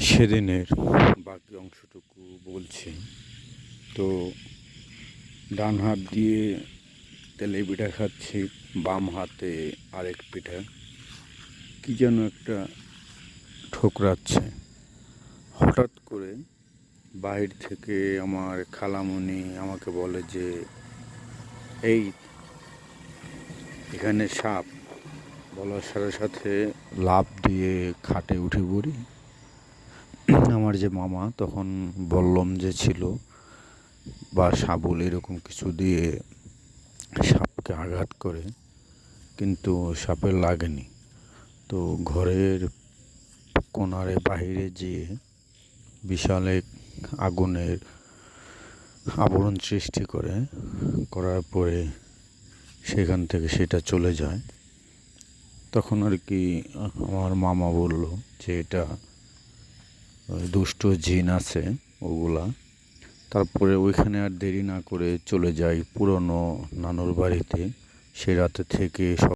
সেদিনের বাকি অংশটুকু বলছি। তো ডান হাত দিয়ে তেলে পিঠা খাচ্ছি, বাম হাতে আরেক পিঠা কি যেন একটা ঠোকরাচ্ছে। হঠাৎ করে বাহির থেকে আমার খালামণি আমাকে বলে যে, এই এখানে সাপ। বলার সাথে সাথে লাফ দিয়ে খাটে উঠে পড়ি। আমার যে মামা তখন বল্লম যে ছিল বা শাবল এরকম কিছু দিয়ে সাপকে আঘাত করে, কিন্তু সাপের লাগেনি। তো ঘরের কোণারে বাহিরে যেয়ে বিশাল এক আগুনের আবরণ সৃষ্টি করার পরে সেখান থেকে সেটা চলে যায়। তখন আর কি আমার মামা বলল যে এটা দুষ্ট জিন আছে ওগুলা। তারপরে ওইখানে আর দেরি না করে চলে যাই পুরনো নানুর বাড়িতে। সে রাতে থেকে